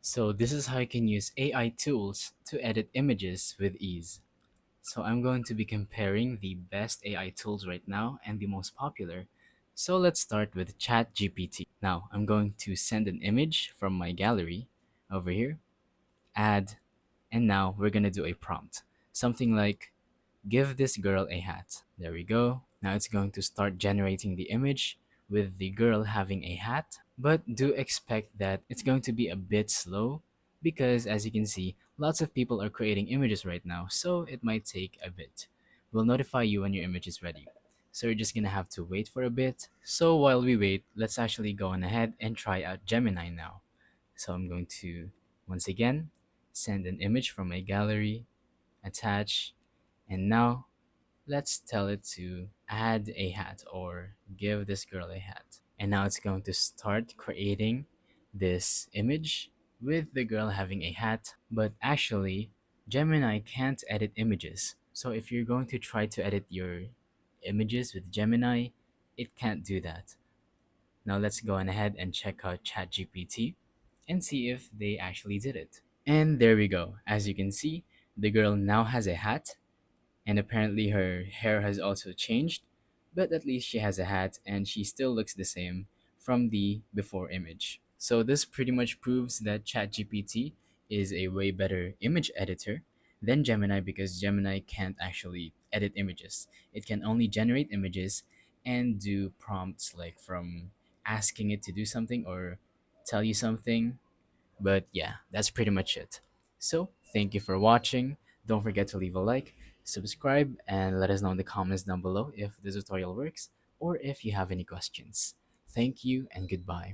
So this is how you can use AI tools to edit images with ease. So I'm going to be comparing the best AI tools right now and the most popular. So let's start with ChatGPT. Now I'm going to send an image from my gallery over here, add, and now we're gonna do a prompt. Something like, give this girl a hat. There we go. Now it's going to start generating the image with the girl having a hat, but do expect that it's going to be a bit slow because as you can see, lots of people are creating images right now, so it might take a bit. We'll notify you when your image is ready. So you're just gonna have to wait for a bit. So while we wait, let's actually go on ahead and try out Gemini now. So I'm going to, once again, send an image from my gallery, attach, and now let's tell it to add a hat or give this girl a hat. And now it's going to start creating this image with the girl having a hat. But actually, Gemini can't edit images. So if you're going to try to edit your images with Gemini, it can't do that. Now let's go on ahead and check out ChatGPT and see if they actually did it. And there we go. As you can see, the girl now has a hat and apparently her hair has also changed, but at least she has a hat and she still looks the same from the before image. So this pretty much proves that ChatGPT is a way better image editor than Gemini because Gemini can't actually edit images. It can only generate images and do prompts like from asking it to do something or tell you something, but yeah, that's pretty much it. So, thank you for watching. Don't forget to leave a like, subscribe, and let us know in the comments down below if the tutorial works or if you have any questions. Thank you and goodbye.